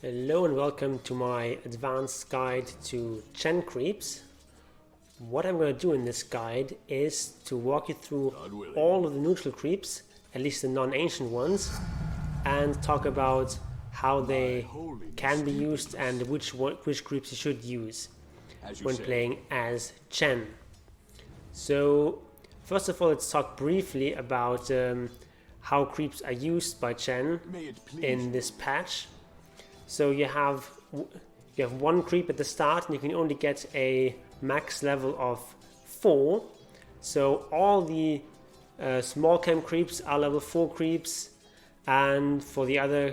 Hello and welcome to my advanced guide to Chen creeps. What I'm going to do in this guide is to walk you through all of the neutral creeps, at least the non-ancient ones, and talk about how they can be used and which creeps you should use when playing as Chen. So first of all, let's talk briefly about how creeps are used by Chen in this patch. So you have one creep at the start, and you can only get a max level of 4. So all the small camp creeps are level 4 creeps, and for the other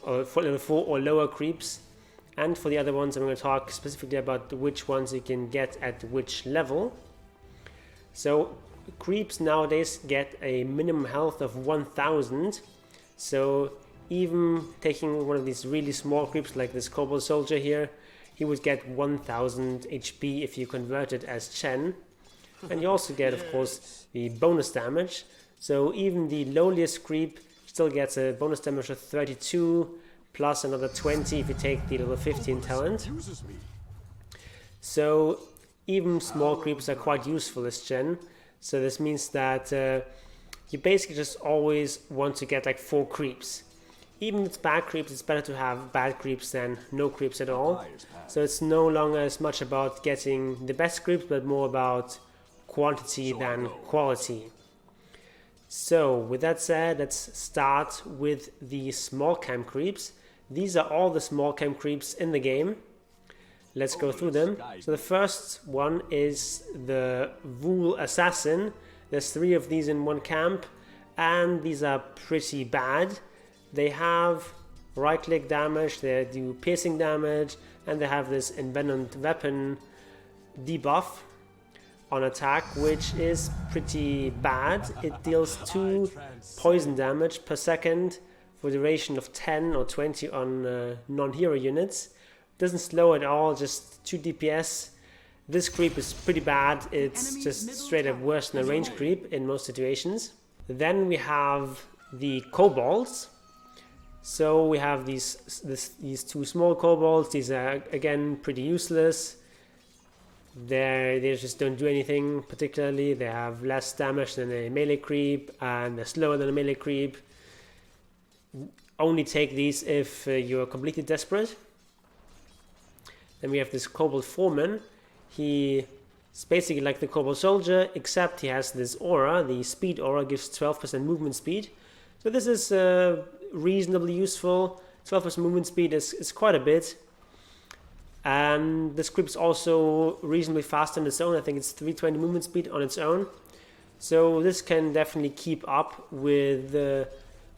for level 4 or lower creeps, and for the other ones I'm going to talk specifically about which ones you can get at which level. So creeps nowadays get a minimum health of 1000. So even taking one of these really small creeps like this kobold soldier here, he would get 1000 HP if you convert it as Chen. And you also get, of course, the bonus damage. So even the lowliest creep still gets a bonus damage of 32 plus another 20 if you take the level 15 talent. So even small creeps are quite useful as Chen. So this means that you basically just always want to get like 4 creeps. Even with bad creeps, it's better to have bad creeps than no creeps at all. So it's no longer as much about getting the best creeps, but more about quantity than quality. So with that said, let's start with the small camp creeps. These are all the small camp creeps in the game. Let's go through them. So the first one is the Ghoul Assassin. There's 3 of these in one camp, and these are pretty bad. They have right click damage, they do piercing damage, and they have this envenomed weapon debuff on attack, which is pretty bad. It deals 2 poison damage per second for a duration of 10 or 20 on non-hero units. Doesn't slow at all, just 2 DPS. This creep is pretty bad. It's just straight up worse than a range creep in most situations. Then we have the kobolds. So we have these 2 small kobolds. These are again pretty useless. They just don't do anything particularly. They have less damage than a melee creep, and they're slower than a melee creep. Only take these if you're completely desperate. Then we have this kobold foreman. He is basically like the kobold soldier, except he has this aura. The speed aura gives 12% movement speed. So this is reasonably useful. 12% movement speed is quite a bit. And this creep is also reasonably fast on its own. I think it's 320 movement speed on its own. So this can definitely keep up with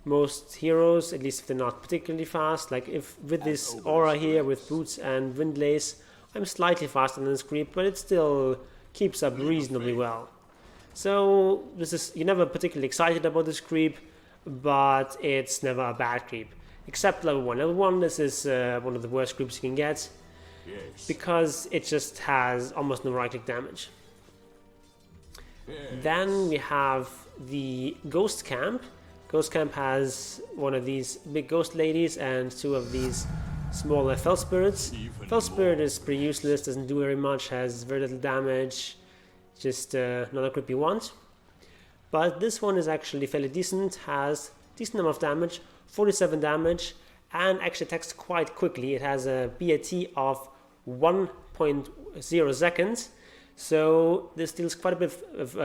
most heroes, at least if they're not particularly fast. Like if with this aura here with boots and windlace, I'm slightly faster than this creep, but it still keeps up reasonably well. So you're never particularly excited about this creep, but it's never a bad creep. Except level 1. Level 1, this is one of the worst creeps you can get, because it just has almost no right click damage. Then we have the Ghost Camp. Ghost Camp has one of these big ghost ladies and 2 of these smaller Fel Spirits. Fel Spirit is pretty useless, doesn't do very much, has very little damage, just not a creep you want. But this one is actually fairly decent, has decent amount of damage, 47 damage, and actually attacks quite quickly. It has a BAT of 1.0 seconds, so this deals quite a bit of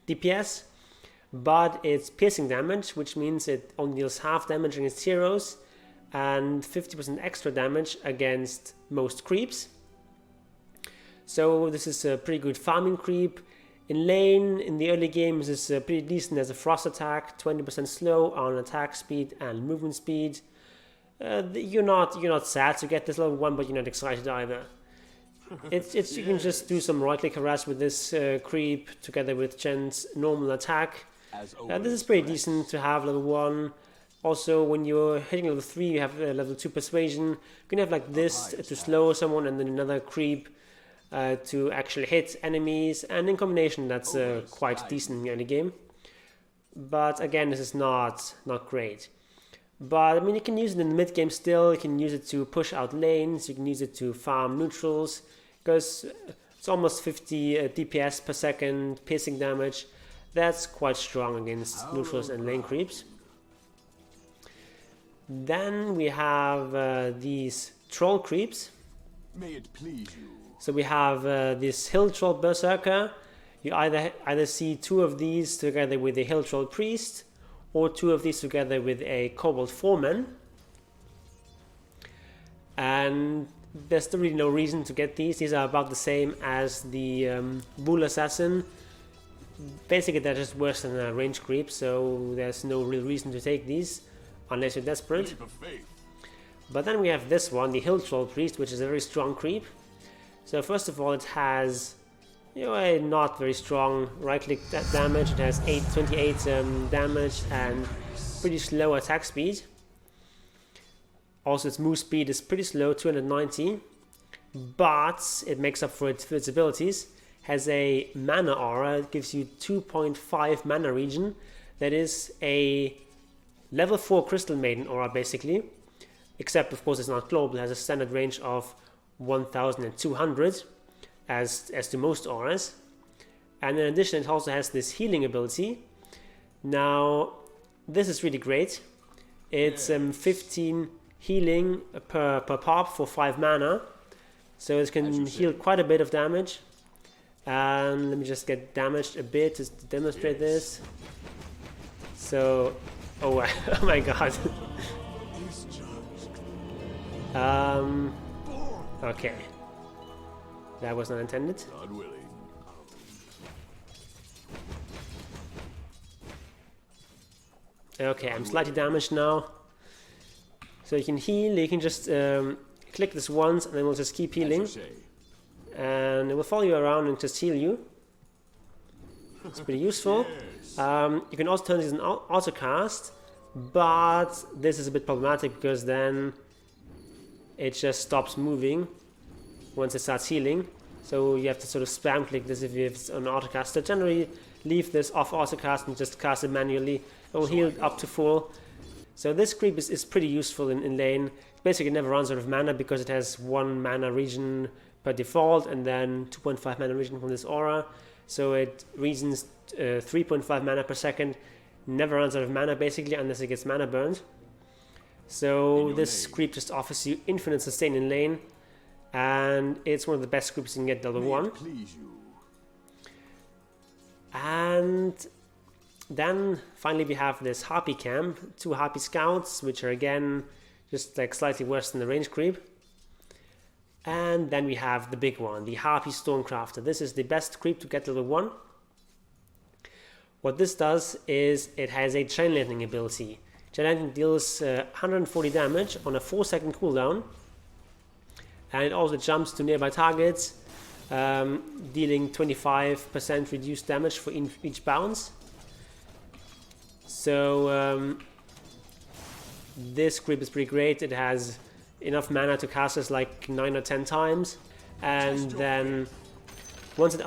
DPS. But it's piercing damage, which means it only deals half damage against heroes and 50% extra damage against most creeps. So this is a pretty good farming creep. In lane, in the early games, this is pretty decent as a frost attack, 20% slow on attack speed and movement speed. You're not sad to get this level 1, but you're not excited either. You can just do some right click harass with this creep together with Chen's normal attack. This is pretty decent to have level 1. Also, when you're hitting level 3, you have level 2 persuasion. You can have like this to slow someone, and then another creep to actually hit enemies, and in combination that's quite decent in the game. But again, this is not great. But I mean, you can use it in the mid game still. You can use it to push out lanes. You can use it to farm neutrals, because it's almost 50 DPS per second piercing damage. That's quite strong against neutrals and lane creeps. Then we have these troll creeps. May it please you. So we have this hill troll berserker. You either see 2 of these together with a hill troll priest, or 2 of these together with a kobold foreman. And there's really no reason to get these. These are about the same as the bull assassin. Basically, they're just worse than a range creep, so there's no real reason to take these unless you're desperate. But then we have this one, the hill troll priest, which is a very strong creep. So first of all, it has, you know, a not very strong right-click damage. It has 28 damage and pretty slow attack speed. Also, its move speed is pretty slow, 290, but it makes up for its abilities. Has a mana aura. It gives you 2.5 mana regen. That is a level 4 Crystal Maiden aura, basically. Except, of course, it's not global. It has a standard range of 1200, as do most auras. And in addition, it also has this healing ability. Now, this is really great. It's 15 healing per pop for 5 mana. So it can heal quite a bit of damage. And let me just get damaged a bit to demonstrate this. So, oh, oh my god. Okay. That was not intended. God willing. Okay, I'm slightly damaged now. So you can heal, you can just click this once and then we'll just keep healing. And it will follow you around and just heal you. It's pretty useful. You can also turn this into an auto cast, but this is a bit problematic because then it just stops moving once it starts healing. So you have to sort of spam click this if it's an auto cast. So generally leave this off auto cast and just cast it manually. It will heal up to full. So this creep is pretty useful in lane. Basically it never runs out of mana because it has 1 mana regen per default and then 2.5 mana regen from this aura. So it regens 3.5 mana per second. Never runs out of mana basically unless it gets mana burned. So this creep just offers you infinite sustain in lane, and it's one of the best creeps you can get level 1. And then finally we have this harpy camp, 2 harpy scouts, which are again just like slightly worse than the range creep. And then we have the big one, the harpy stonecrafter. This is the best creep to get level 1. What this does is it has a chain lightning ability. Chain lightning deals 140 damage on a 4-second cooldown, and it also jumps to nearby targets, dealing 25% reduced damage for each bounce. So this creep is pretty great. It has enough mana to cast us like 9 or 10 times, and then once it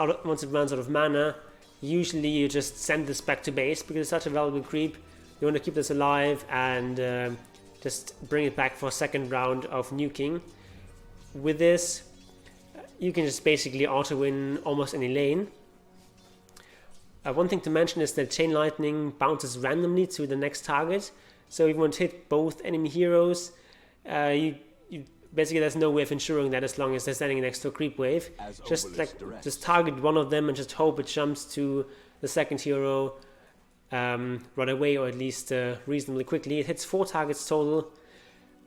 runs out of mana, usually you just send this back to base because it's such a valuable creep. You want to keep this alive and just bring it back for a second round of nuking. With this, you can just basically auto-win almost any lane. One thing to mention is that Chain Lightning bounces randomly to the next target. So if you want to hit both enemy heroes, basically there's no way of ensuring that as long as they're standing next to a creep wave. Just target one of them and just hope it jumps to the second hero right away, or at least reasonably quickly. It hits 4 targets total,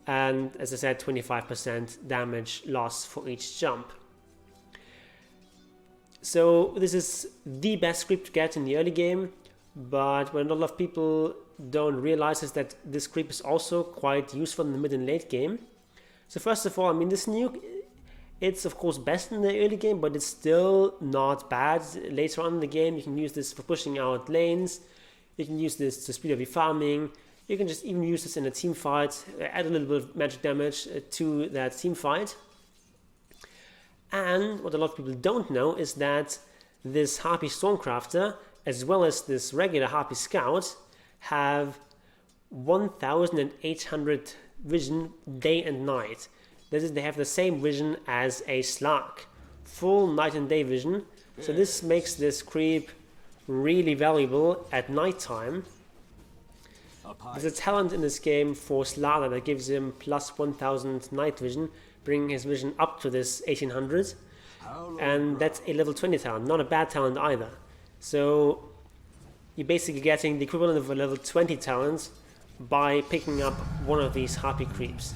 and as I said, 25% damage loss for each jump. So this is the best script to get in the early game, but what a lot of people don't realize is that this creep is also quite useful in the mid and late game. So first of all, I mean, this nuke, it's of course best in the early game, but it's still not bad. Later on in the game, you can use this for pushing out lanes. You can use this to speed up your farming. You can just even use this in a team fight, add a little bit of magic damage to that team fight. And what a lot of people don't know is that this Harpy Stormcrafter, as well as this regular Harpy Scout, have 1,800 vision day and night. This is, they have the same vision as a Slark, full night and day vision. So this makes this creep really valuable at night time. There's a talent in this game for Slark that gives him plus 1,000 night vision, bringing his vision up to this 1,800. And that's a level 20 talent, not a bad talent either. So you're basically getting the equivalent of a level 20 talent by picking up one of these harpy creeps.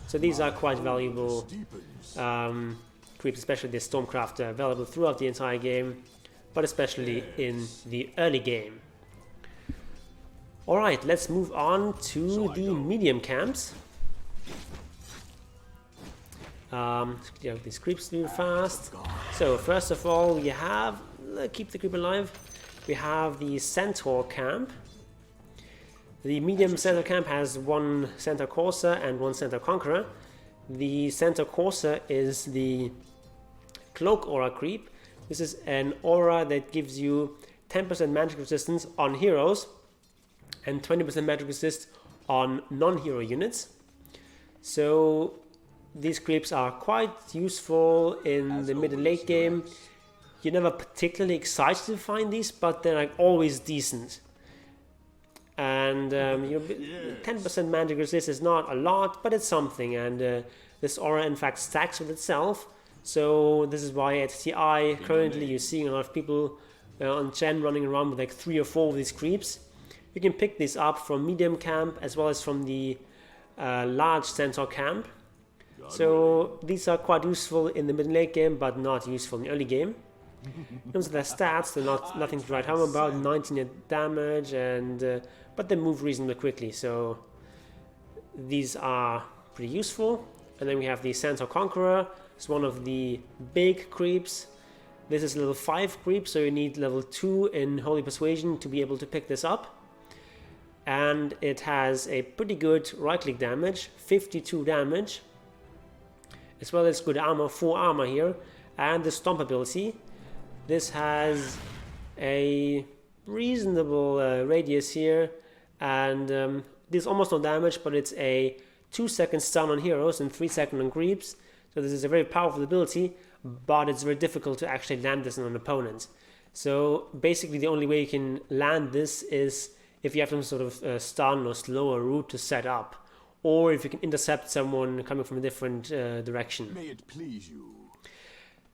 So these are quite valuable creeps, especially the Stormcrafter, available throughout the entire game, but especially in the early game. Alright, let's move on to the medium camps. Clear out these creeps really fast. So first of all, we have, keep the creep alive, we have the Centaur camp. The medium Centaur camp has one Centaur Courser and one Centaur Conqueror. The Centaur Courser is the Cloak Aura creep. This is an aura that gives you 10% magic resistance on heroes and 20% magic resist on non-hero units. So these creeps are quite useful in the mid and late game. You're never particularly excited to find these, but they're like always decent. And 10% magic resist is not a lot, but it's something, and this aura in fact stacks with itself. So this is why at TI currently you're seeing a lot of people on Chen running around with like 3 or 4 of these creeps. You can pick these up from medium camp as well as from the large Centaur camp. So these are quite useful in the mid and late game, but not useful in the early game. In terms of their stats, they're nothing to write home about. 19 damage, and but they move reasonably quickly, so these are pretty useful. And then we have the Centaur Conqueror. It's one of the big creeps. This is level 5 creep, so you need level 2 in Holy Persuasion to be able to pick this up. And it has a pretty good right-click damage, 52 damage, as well as good armor, 4 armor here, and the Stomp ability. This has a reasonable radius here, and there's almost no damage, but it's a 2-second stun on heroes and 3-second on creeps. So this is a very powerful ability, but it's very difficult to actually land this on an opponent. So basically the only way you can land this is if you have some sort of stun or slower route to set up, or if you can intercept someone coming from a different direction. May it please you.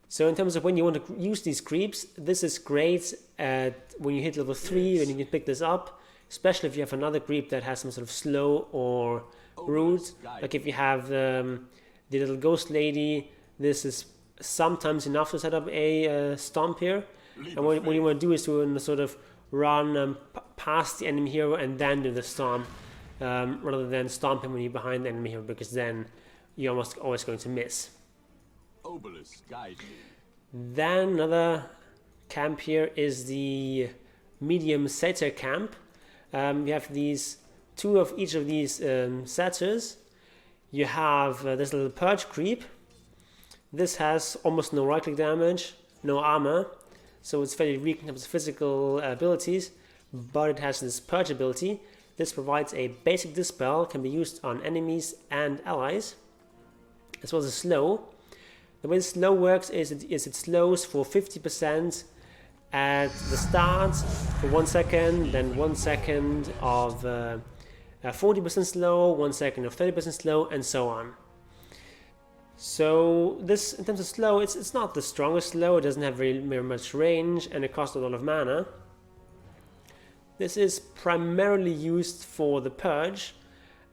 So in terms of when you want to use these creeps, this is great when you hit level 3, when you can pick this up, especially if you have another creep that has some sort of slow or route. Like if you have the little ghost lady, this is sometimes enough to set up a stomp here. And what you want to do is to sort of run past the enemy hero and then do the stomp, rather than stomp him when you're behind the enemy hero, because then you're almost always going to miss. Obelis, guide me. Then another camp here is the medium satyr camp. We have these 2 of each of these satyrs. You have this little purge creep. This has almost no right-click damage, no armor, so it's fairly weak in terms of physical abilities, but it has this purge ability. This provides a basic dispel, can be used on enemies and allies, as well as a slow. The way the slow works is it slows for 50% at the start for 1 second, then 1 second of 40% slow, 1 second of 30% slow, and so on. So this, in terms of slow, it's not the strongest slow, it doesn't have very much range, and it costs a lot of mana. This is primarily used for the purge,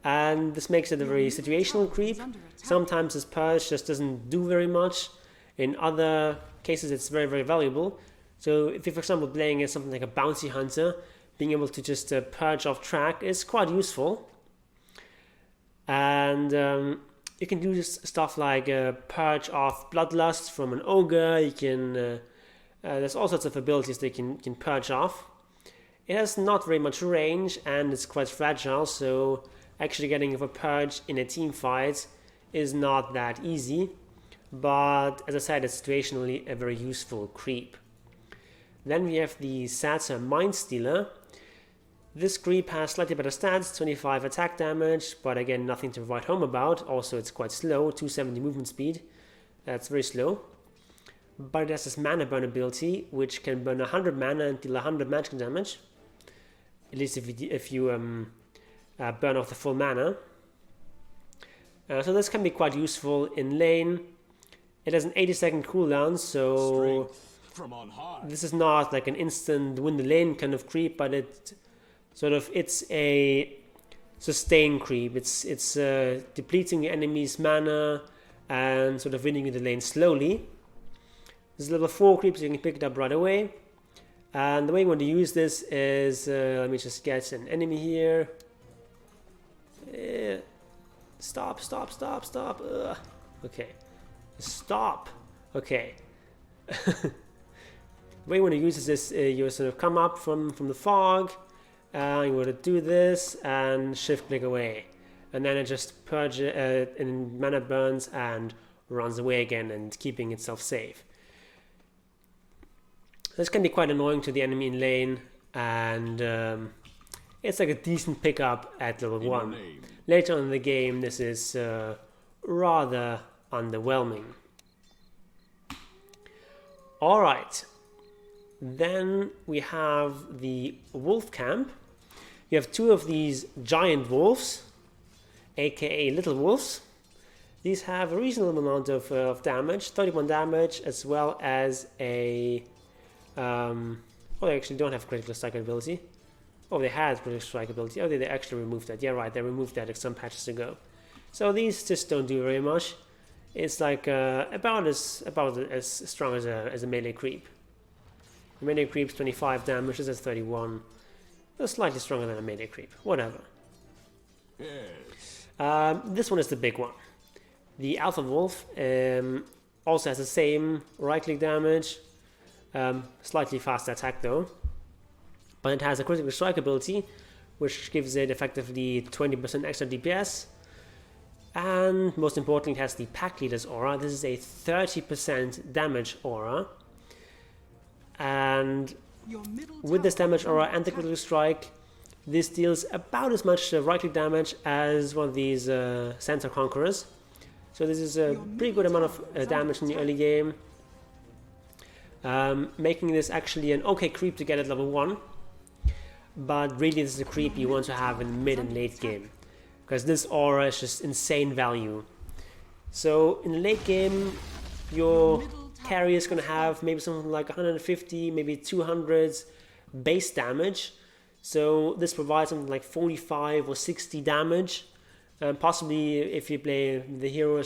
and this makes it a very situational creep. Sometimes this purge just doesn't do very much. In other cases it's very, very valuable. So if you're, for example, playing as something like a bounty hunter, being able to just purge off track is quite useful. And you can do stuff like purge off bloodlust from an ogre. You can there's all sorts of abilities that you can purge off. It has not very much range and it's quite fragile, so actually getting a purge in a team fight is not that easy, but as I said, it's situationally a very useful creep. Then we have the Satyr Mind Stealer. This creep has slightly better stats, 25 attack damage, but again, nothing to write home about. Also, it's quite slow, 270 movement speed. That's very slow. But it has this mana burn ability, which can burn 100 mana and deal 100 magic damage. At least if you burn off the full mana. So this can be quite useful in lane. It has an 80-second cooldown, so this is not like an instant win the lane kind of creep, but it's a sustain creep. It's depleting the enemy's mana and sort of winning the lane slowly. This is level 4 creep, so you can pick it up right away. And the way you want to use this is, let me just get an enemy here. Stop. Okay. Stop. Okay. The way you want to use this is you sort of come up from the fog. You want to do this and shift click away. And then it just purges in mana burns and runs away again and keeping itself safe. This can be quite annoying to the enemy in lane, and it's like a decent pickup at level 1. Later on in the game, this is rather underwhelming. Alright, then we have the wolf camp. You have 2 of these giant wolves, aka little wolves. These have a reasonable amount of damage, 31 damage, as well as a... they actually don't have critical strike ability. Oh, they had critical strike ability. Oh, they actually removed that. Yeah, right, they removed that some patches ago. So these just don't do very much. It's like about as strong as a melee creep. The melee creep's 25 damage. This is 31. It's slightly stronger than a melee creep. Whatever. Yes. This one is the big one. The Alpha Wolf also has the same right-click damage. Slightly faster attack though. But it has a critical strike ability, which gives it effectively 20% extra DPS. And most importantly, it has the Pack Leader's aura. This is a 30% damage aura. And with this damage aura and the critical strike, this deals about as much right-click damage as one of these Centaur Conquerors. So this is a pretty good amount of damage in the early game. Making this actually an okay creep to get at level 1. But really this is a creep you want to have in mid and late game, because this aura is just insane value. So in the late game, your carry is going to have maybe something like 150, maybe 200 base damage. So this provides something like 45 or 60 damage. Possibly if you play the hero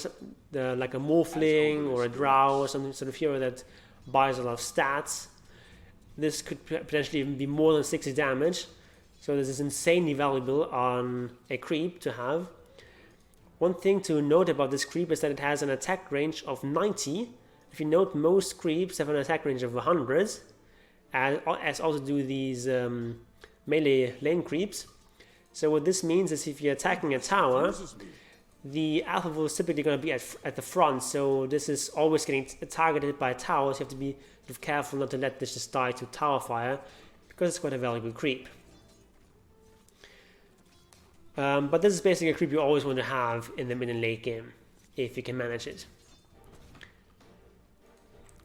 like a Morphling or a Drow or some sort of hero that buys a lot of stats, this could potentially even be more than 60 damage. So this is insanely valuable on a creep to have. One thing to note about this creep is that it has an attack range of 90. If you note, most creeps have an attack range of 100, as also do these melee lane creeps. So what this means is if you're attacking a tower, the Alpha Wolf is typically going to be at the front, so this is always getting targeted by towers. You have to be sort of careful not to let this just die to tower fire, because it's quite a valuable creep. But this is basically a creep you always want to have in the mid and late game, if you can manage it.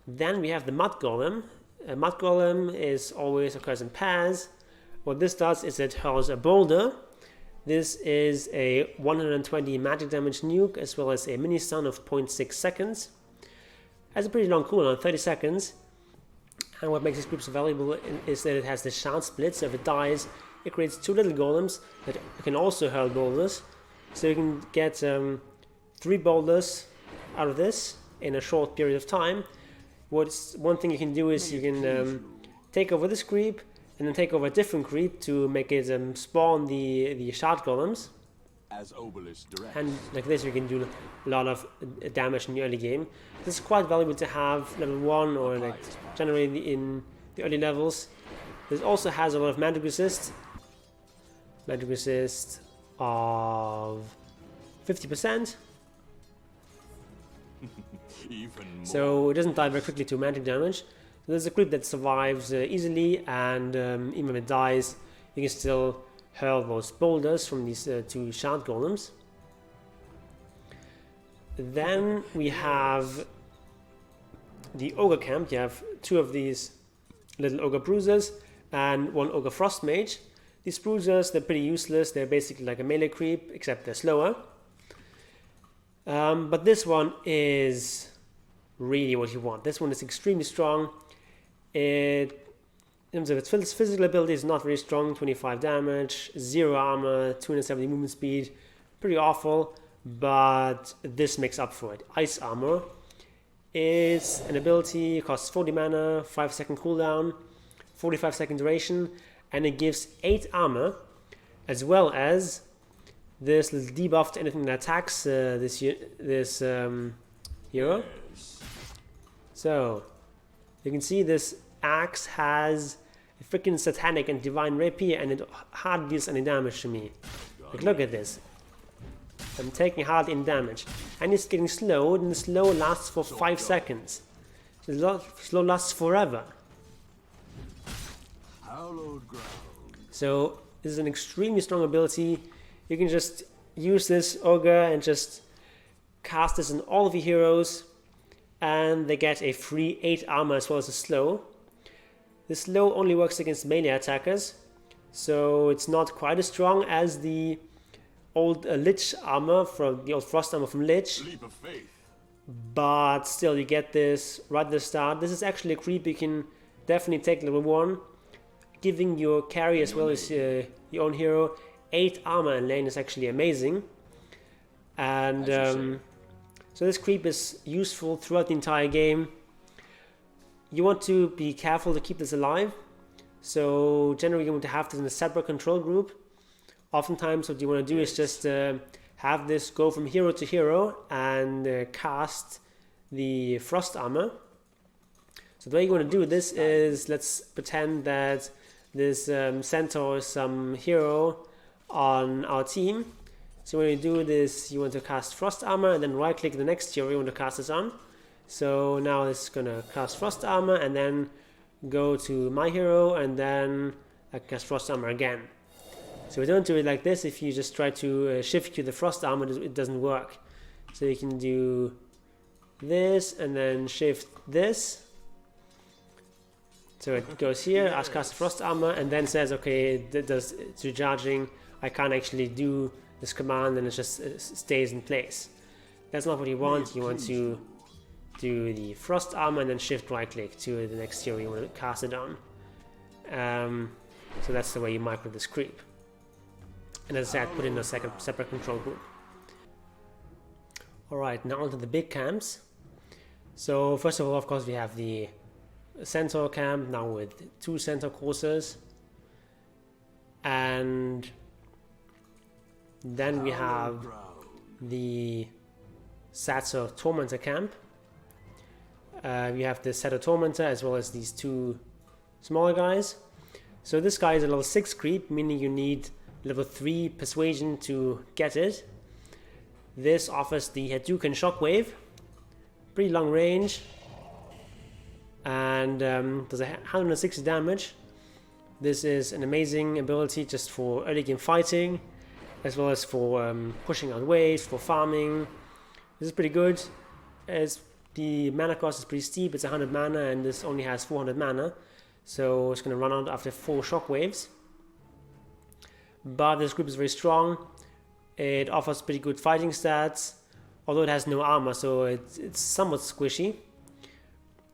Then we have the Mud Golem. A Mud Golem always occurs in pairs. What this does is it hurls a boulder. This is a 120 magic damage nuke, as well as a mini stun of 0.6 seconds. Has a pretty long cooldown, 30 seconds. And what makes this creep so valuable is that it has the shard split, so if it dies, it creates 2 little golems that can also hurl boulders. So you can get 3 boulders out of this in a short period of time. One thing you can do is you can take over this creep and then take over a different creep to make it spawn the shard golems. As Obelis directs. And like this you can do a lot of damage in the early game. This is quite valuable to have level 1 or like generally in the early levels. This also has a lot of magic resist. Magic resist of 50%. So it doesn't die very quickly to magic damage. So there's a creep that survives easily, and even if it dies, you can still hurl those boulders from these two shard golems. Then we have the ogre camp. You have two of these little ogre bruisers and one ogre frost mage. These bruisers, they're pretty useless. They're basically like a melee creep, except they're slower. But this one is really what you want. This one is extremely strong. In terms of its physical ability, it's not very strong. 25 damage, 0 armor, 270 movement speed. Pretty awful, but this makes up for it. Ice armor is an ability, costs 40 mana, 5-second cooldown, 45-second duration, and it gives 8 armor, as well as this little debuff to anything that attacks this hero. So you can see this axe has a freaking satanic and divine rapier, and it hardly deals any damage to me. Like, look at this. I'm taking hardly any damage, and it's getting slowed, and the slow lasts for 5 seconds. So the slow lasts forever. So this is an extremely strong ability. You can just use this ogre and just cast this on all of your heroes, and they get a free 8 armor as well as a slow. The slow only works against melee attackers, so it's not quite as strong as the old Lich armor from the old Frost armor from Lich. But still, you get this right at the start. This is actually a creep you can definitely take level 1, giving your carry as well as your own hero 8 armor in lane is actually amazing. And so this creep is useful throughout the entire game. You want to be careful to keep this alive. So generally you want to have this in a separate control group. Oftentimes what you want to do is just have this go from hero to hero and cast the frost armor. So the way you want to do this is, let's pretend that this centaur is some hero on our team. So when you do this, you want to cast frost armor and then right click the next hero you want to cast this on. So now it's gonna cast frost armor and then go to my hero and then I cast frost armor again. So we don't do it like this. If you just try to shift to the frost armor, it doesn't work. So you can do this and then shift this. So it goes here, cast frost armor, and then says, okay, it does it's recharging. I can't actually do this command, and it just stays in place. That's not what you want. You want to do the frost armor and then shift right click to the next hero you want to cast it on. So that's the way you micro this creep. And as I said, put in a separate control group. Alright, now onto the big camps. So first of all, of course, we have the centaur camp, now with 2 centaur coursers. And then we have the Satyr Tormentor camp. We have the Satyr Tormentor as well as these 2 smaller guys. So this guy is a level 6 creep, meaning you need level 3 persuasion to get it. This offers the Hadouken Shockwave, pretty long range, and does 160 damage. This is an amazing ability just for early game fighting, as well as for pushing out waves, for farming. This is pretty good. As the mana cost is pretty steep, it's 100 mana and this only has 400 mana, so it's going to run out after 4 shockwaves. But this group is very strong. It offers pretty good fighting stats, although it has no armor, so it's somewhat squishy.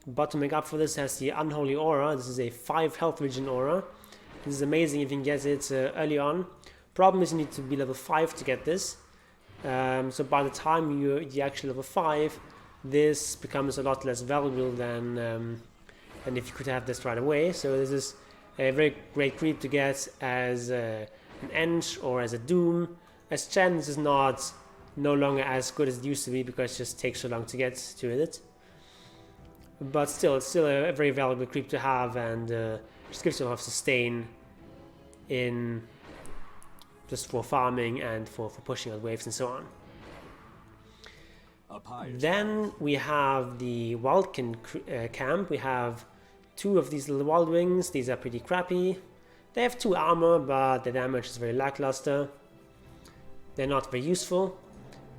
But to make up for this, it has the Unholy Aura. This is a 5 health regen aura. This is amazing if you can get it early on. Problem is you need to be level 5 to get this. So by the time you're actually level 5, this becomes a lot less valuable than if you could have this right away. So this is a very great creep to get as an Ench or as a Doom. As Chen, this is no longer as good as it used to be because it just takes so long to get to it. But still, it's still a very valuable creep to have, and just gives you a lot of sustain in just for farming and for pushing out waves and so on. Then we have the Wildkin camp. We have 2 of these little wild wings. These are pretty crappy. They have 2 armor, but the damage is very lackluster. They're not very useful.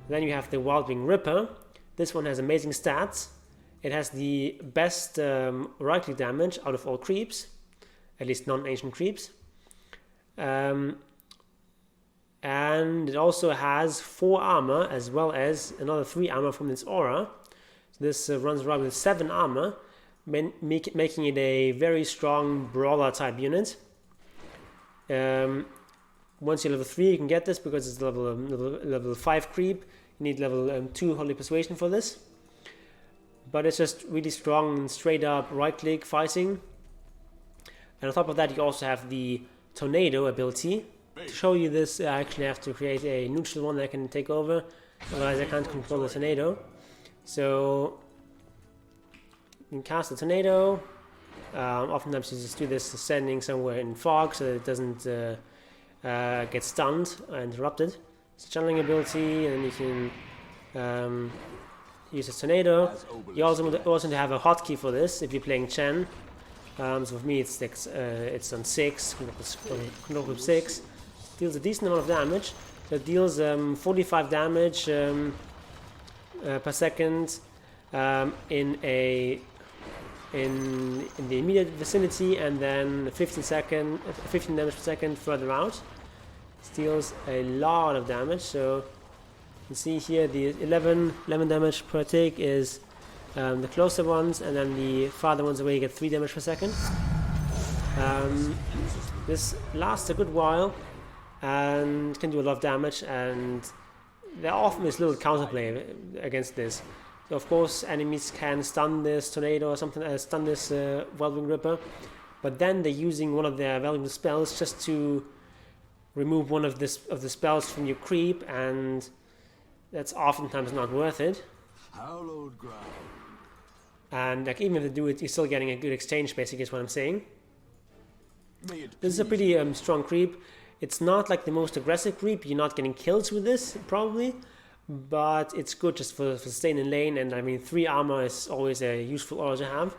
Then you have the Wildwing Ripper. This one has amazing stats. It has the best right-click damage out of all creeps, at least non-ancient creeps. And it also has 4 armor as well as another 3 armor from its aura. So this runs around with 7 armor, making it a very strong brawler type unit. Once you're level 3 you can get this because it's level 5 creep. You need level 2 Holy Persuasion for this. But it's just really strong and straight up right click fighting. And on top of that you also have the Tornado ability. To show you this I actually have to create a neutral one that I can take over, otherwise I can't control the Tornado. So you can cast the Tornado. Oftentimes you just do this standing somewhere in fog so that it doesn't get stunned or interrupted. It's a channeling ability, and then you can use a Tornado. You also want to have a hotkey for this if you're playing Chen. So for me it's on 6, control group 6. Deals a decent amount of damage. So it deals 45 damage per second in the immediate vicinity, and then 15 damage per second further out. It deals a lot of damage. So you can see here the 11 damage per take is the closer ones, and then the farther ones away you get 3 damage per second. This lasts a good while and can do a lot of damage, and there often is little counterplay against this. So of course enemies can stun this Tornado or something, stun this Wildwing Ripper, but then they're using one of their valuable spells just to remove one of the spells from your creep, and that's oftentimes not worth it. Hallowed ground. And like even if they do it, you're still getting a good exchange, basically is what I'm saying. This is a pretty strong creep. It's not like the most aggressive creep, you're not getting kills with this probably, but it's good just for staying in lane, and I mean 3 armor is always a useful aura to have.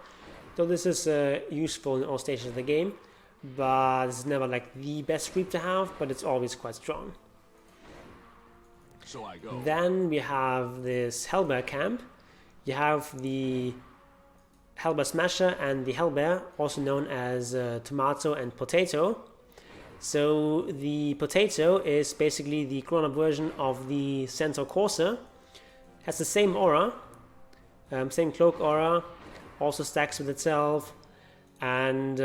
So this is useful in all stages of the game, but it's never like the best creep to have, but it's always quite strong. So I go. Then we have this Hellbear camp. You have the Hellbear Smasher and the Hellbear, also known as Tomato and Potato. So the Potato is basically the grown-up version of the Centaur Courser. Has the same aura, same cloak aura, also stacks with itself, and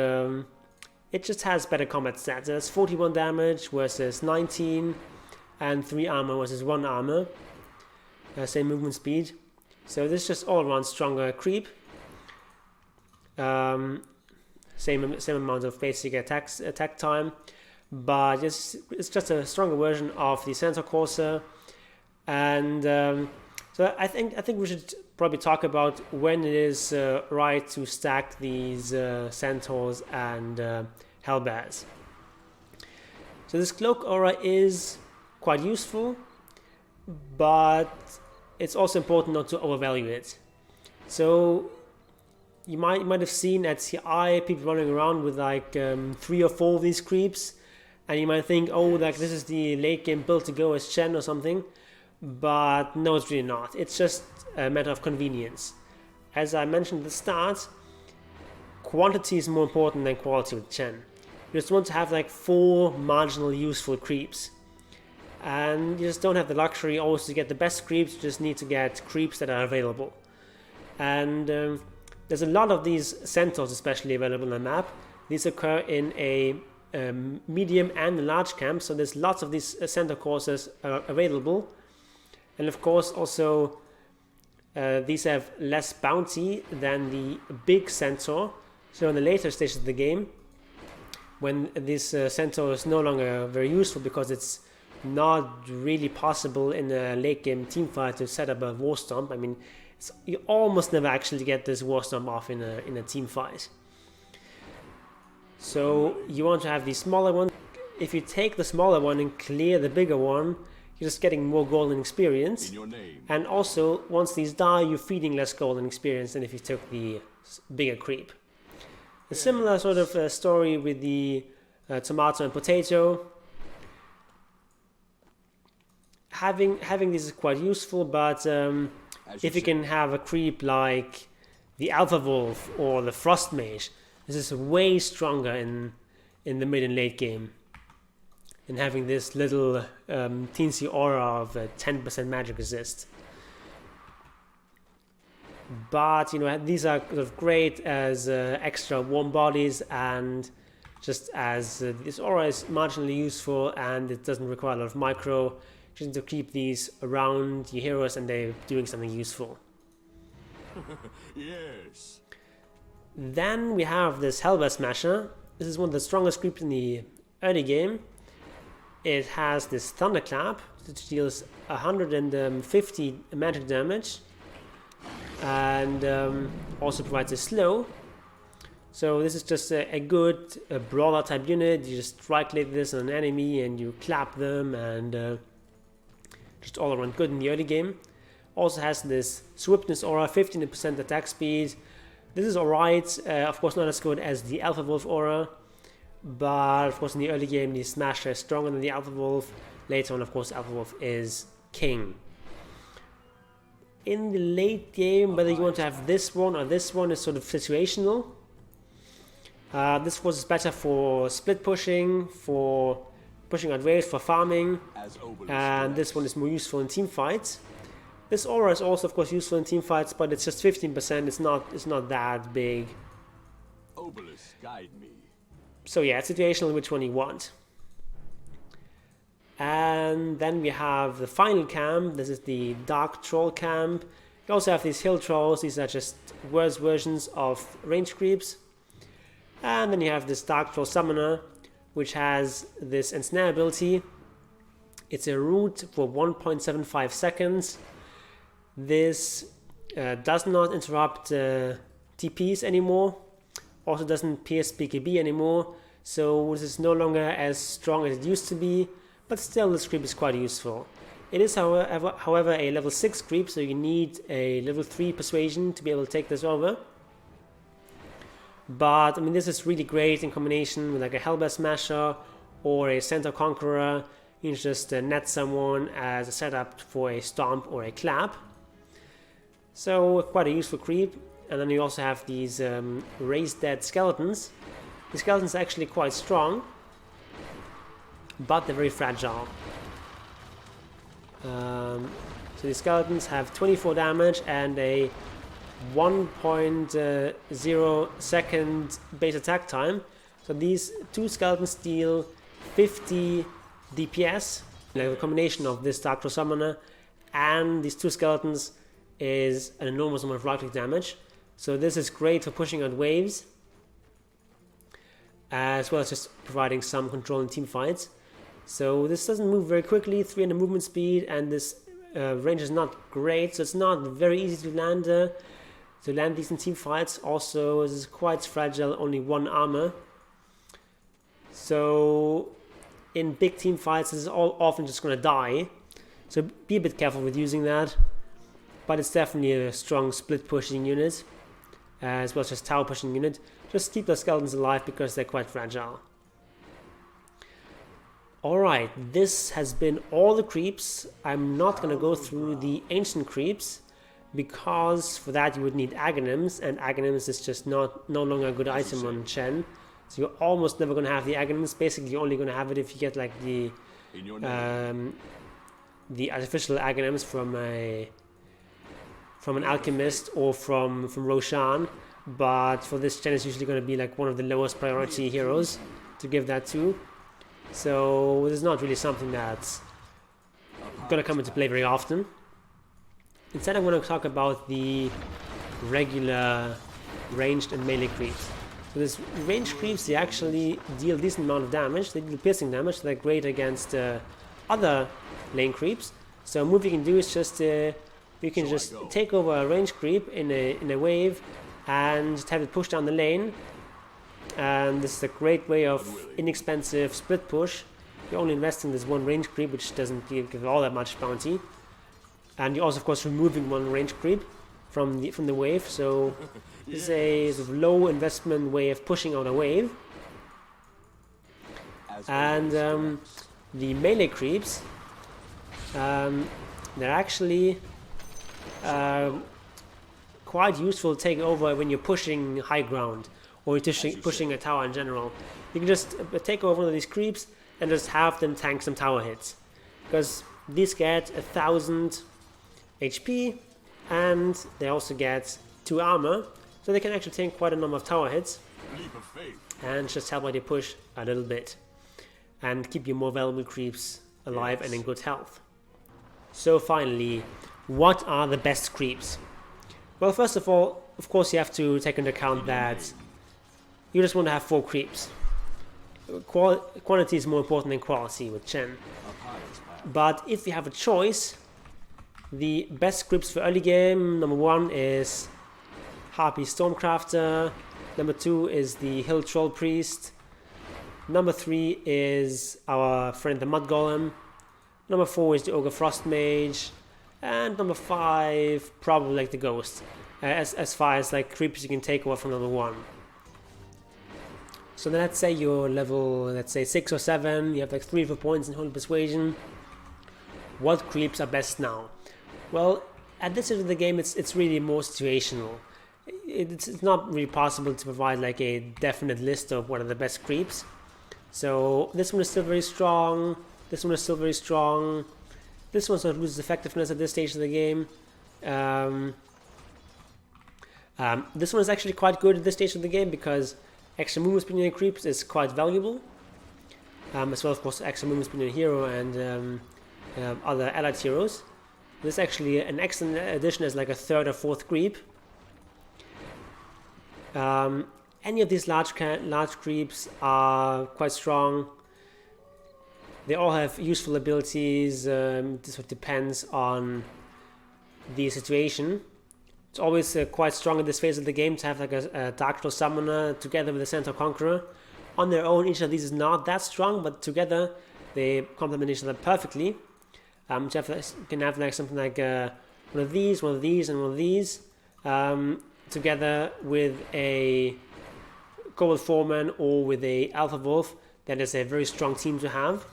it just has better combat stats. It's 41 damage versus 19, and 3 armor versus 1 armor. Same movement speed. So this is just all around stronger creep. Same amount of basic attack time, but it's just a stronger version of the Centaur Courser. And so I think we should probably talk about when it is right to stack these Centaurs and Hellbears. So this cloak aura is quite useful, but it's also important not to overvalue it. So you might have seen at CI people running around with like 3 or 4 of these creeps, and you might think, oh, like this is the late game build to go as Chen or something, but no, it's really not. It's just a matter of convenience. As I mentioned at the start, quantity is more important than quality with Chen. You just want to have like 4 marginal useful creeps, and you just don't have the luxury always to get the best creeps. You just need to get creeps that are available. And there's a lot of these Centaurs especially available on the map. These occur in a medium and a large camp, so there's lots of these Centaur courses available. And of course also these have less bounty than the big Centaur. So in the later stages of the game, when this Centaur is no longer very useful because it's not really possible in a late game teamfight to set up a war stomp. I mean, you almost never actually get this war stomp off in a team fight. So you want to have the smaller one. If you take the smaller one and clear the bigger one, you're just getting more golden experience. In your name. And also, once these die, you're feeding less golden experience than if you took the bigger creep. A similar sort of story with the tomato and potato. Having this is quite useful, but if you can have a creep like the Alpha Wolf or the Frost Mage, this is way stronger in the mid and late game than having this little teensy aura of 10% magic resist. But you know, these are sort of great as extra warm bodies, and just as this aura is marginally useful and it doesn't require a lot of micro. Just need to keep these around your heroes and they're doing something useful. Yes. Then we have this Hellbear Smasher. This is one of the strongest creeps in the early game. It has this Thunderclap, which deals 150 magic damage, and also provides a slow. So this is just a good brawler type unit. You just right click this on an enemy and you clap them, and just all around good in the early game. Also has this Swiftness aura, 15% attack speed. This is alright, of course not as good as the Alpha Wolf aura, but of course in the early game the Smasher is stronger than the Alpha Wolf. Later on, of course, Alpha Wolf is king. In the late game, whether you want to have this one or this one is sort of situational. This was better for split pushing, for pushing out waves, for farming, and this one is more useful in team fights. This aura is also of course useful in team fights, but it's just 15%, it's not that big. Obelis, guide me. So yeah, it's situational which one you want. And then we have the final camp. This is the Dark Troll camp. You also have these Hill Trolls. These are just worse versions of range creeps. And then you have this Dark Troll Summoner, which has this ensnare ability. It's a root for 1.75 seconds. This does not interrupt TPs anymore. Also doesn't pierce BKB anymore. So this is no longer as strong as it used to be. But still, this creep is quite useful. It is, however, a level 6 creep, so you need a level 3 persuasion to be able to take this over. But, I mean, this is really great in combination with like a Hellbear Smasher or a Centaur Conqueror. You can just net someone as a setup for a Stomp or a Clap. So, quite a useful creep. And then you also have these Raised Dead Skeletons. The Skeletons are actually quite strong, but they're very fragile. So the Skeletons have 24 damage and a 1.0 second base attack time. So these two Skeletons deal 50 DPS. The combination of this Dark Troll Summoner and these two Skeletons is an enormous amount of right-click damage. So this is great for pushing out waves, as well as just providing some control in team fights. So this doesn't move very quickly, 300 movement speed, and this range is not great, so it's not very easy to land these in team fights. Also, this is quite fragile, only 1 armor. So in big team fights, this is often just going to die. So be a bit careful with using that. But it's definitely a strong split pushing unit, as well as just tower pushing unit. Just keep the Skeletons alive because they're quite fragile. Alright, this has been all the creeps. I'm not going to go through the ancient creeps, because for that you would need Aghanims, and Aghanims is just no longer a good item on Chen. So you're almost never going to have the Aghanims. Basically, you're only going to have it if you get like the artificial Aghanims from an alchemist or from Roshan. But for this, Chen is usually going to be like one of the lowest priority heroes to give that to. So this is not really something that's going to come into play very often. Instead, I'm going to talk about the regular ranged and melee creeps. So this ranged creeps, they actually deal a decent amount of damage. They deal piercing damage, so they're great against other lane creeps. So a move you can do is just you can just take over a ranged creep in a wave and just have it push down the lane. And this is a great way of inexpensive split push. You're only investing this one range creep, which doesn't give all that much bounty. And you're also, of course, removing one range creep from the wave. So this is a sort of low investment way of pushing out a wave. And the melee creeps, they're actually quite useful to take over when you're pushing high ground or pushing a tower in general. You can just take over one of these creeps and just have them tank some tower hits, because these get 1000 HP and they also get 2 armor, so they can actually take quite a number of tower hits and just help out your push a little bit and keep your more valuable creeps alive and in good health. So finally, what are the best creeps? Well, first of all, of course you have to take into account that you just want to have 4 creeps. Quantity is more important than quality with Chen. But if you have a choice, the best creeps for early game, number 1 is Harpy Stormcrafter, number 2 is the Hill Troll Priest, number 3 is our friend the Mud Golem, number 4 is the Ogre Frost Mage, and number 5 probably like the Ghost, as far as like creeps you can take over from number 1. So then let's say you're level, let's say 6 or 7, you have like 3 or 4 points in Holy Persuasion. What creeps are best now? Well, at this stage of the game it's really more situational. It's not really possible to provide like a definite list of what are the best creeps. So this one is still very strong, this one is still very strong, this one sort of loses effectiveness at this stage of the game. This one is actually quite good at this stage of the game because extra movement speed in your creeps is quite valuable. As well, of course, extra movement speed in your hero and other allied heroes. This is actually an excellent addition as like a 3rd or 4th creep. Any of these large creeps are quite strong. They all have useful abilities. This depends on the situation. It's always quite strong in this phase of the game to have like a Dark Troll Summoner together with a Centaur Conqueror. On their own, each of these is not that strong, but together they complement each other perfectly. You can have like something like one of these, and one of these, together with a Kobold Foreman or with a Alpha Wolf. That is a very strong team to have.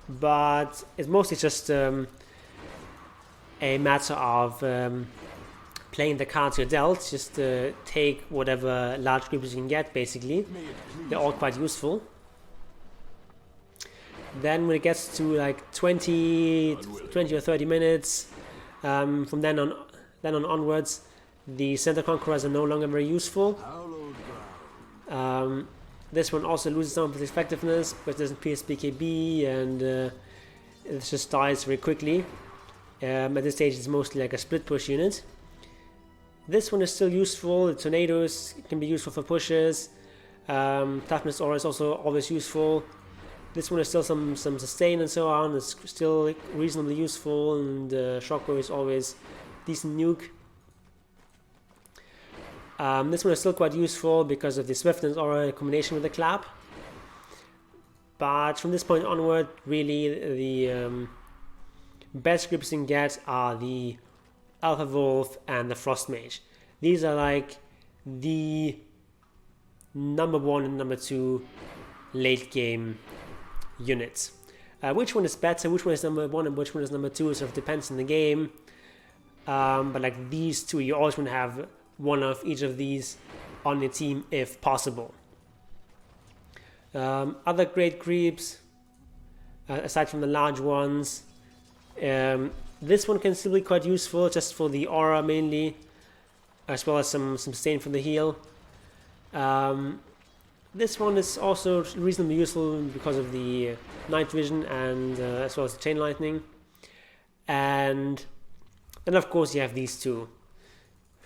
But it's mostly just a matter of playing the cards you're dealt. Just take whatever large creepers you can get, basically. They're all quite useful. Then when it gets to like 20 or 30 minutes, from then on onwards, the Centaur Conquerors are no longer very useful. This one also loses some of its effectiveness, but it doesn't pierce BKB, and it just dies very quickly. At this stage it's mostly like a split push unit. This one is still useful. The tornadoes can be useful for pushes. Toughness Aura is also always useful. This one is still some sustain and so on. It's still reasonably useful, and Shockwave is always decent nuke. This one is still quite useful because of the Swiftness Aura in combination with the Clap. But from this point onward, really the best creeps you can get are the Alpha Wolf and the Frost Mage. These are like the number 1 and number 2 late game units. Which one is better, which one is number 1 and which one is number 2 sort of depends on the game. But like these two, you always want to have one of each of these on your team if possible. Other great creeps, aside from the large ones, this one can still be quite useful just for the aura mainly, as well as some sustain from the heal. This one is also reasonably useful because of the night vision and as well as the chain lightning. And then of course you have these two,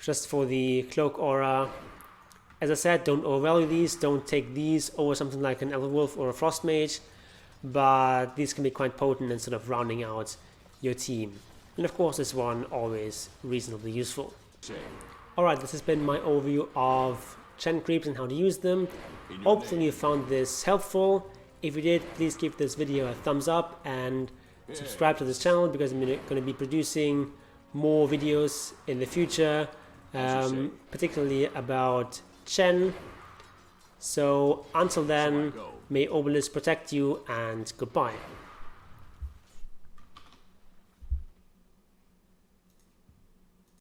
just for the cloak aura. As I said, don't overvalue these, don't take these over something like an Elder Wolf or a Frost Mage, but these can be quite potent in sort of rounding out your team. And of course this one always reasonably useful. Alright, this has been my overview of Chen creeps and how to use them. Hopefully you found this helpful. If you did, please give this video a thumbs up and subscribe to this channel, because I'm going to be producing more videos in the future, particularly about Chen. So until then, May Obelis protect you, and goodbye.